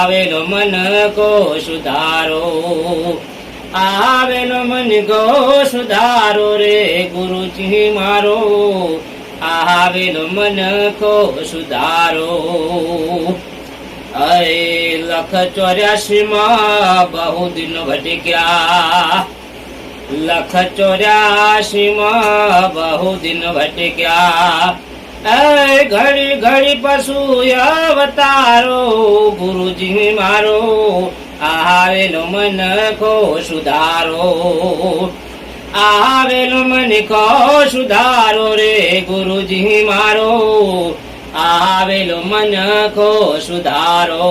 આવેલો મન કો સુધારો, આવેલો મન કો સુધારો રે ગુરુજી મારો, આવેલો મન કો સુધારો. અરે 184 માં બહુ દિન ભટક્યા, 184 માં બહુ દિન ભટક્યા. ઘડી ઘડી પશુ અવતારો ગુરુજી મારો, આવેલો મન કો સુધારો, આવેલો મન કો સુધારો રે ગુરુજી મારો, આવેલો મન કો સુધારો.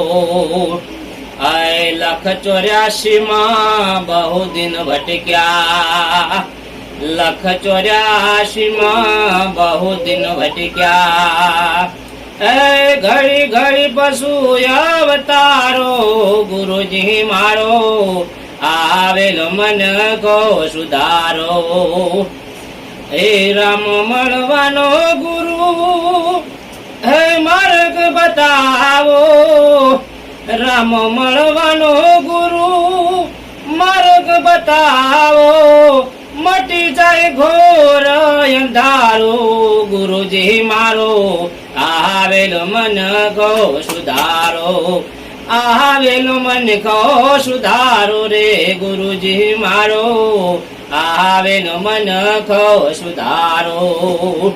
184 માં બહુ દિન ભટક્યા, 184 માં બહુ દિન ભટક્યા. ઘડી ઘડી પશુ અવતારો ગુરુજી મારો, આવેલો મન કો સુધારો. હે રામ મળવાનો ગુરુ હે માર્ગ બતાવો, રામ મળવાનો ગુરુ માર્ગ બતાવો, મટી જાય ઘોર અંધારો ગુરુજી મારો, આવેલો મન કો સુધારો, આવેલો મન કો સુધારો રે ગુરુજી મારો, આવેલો મન કો સુધારો.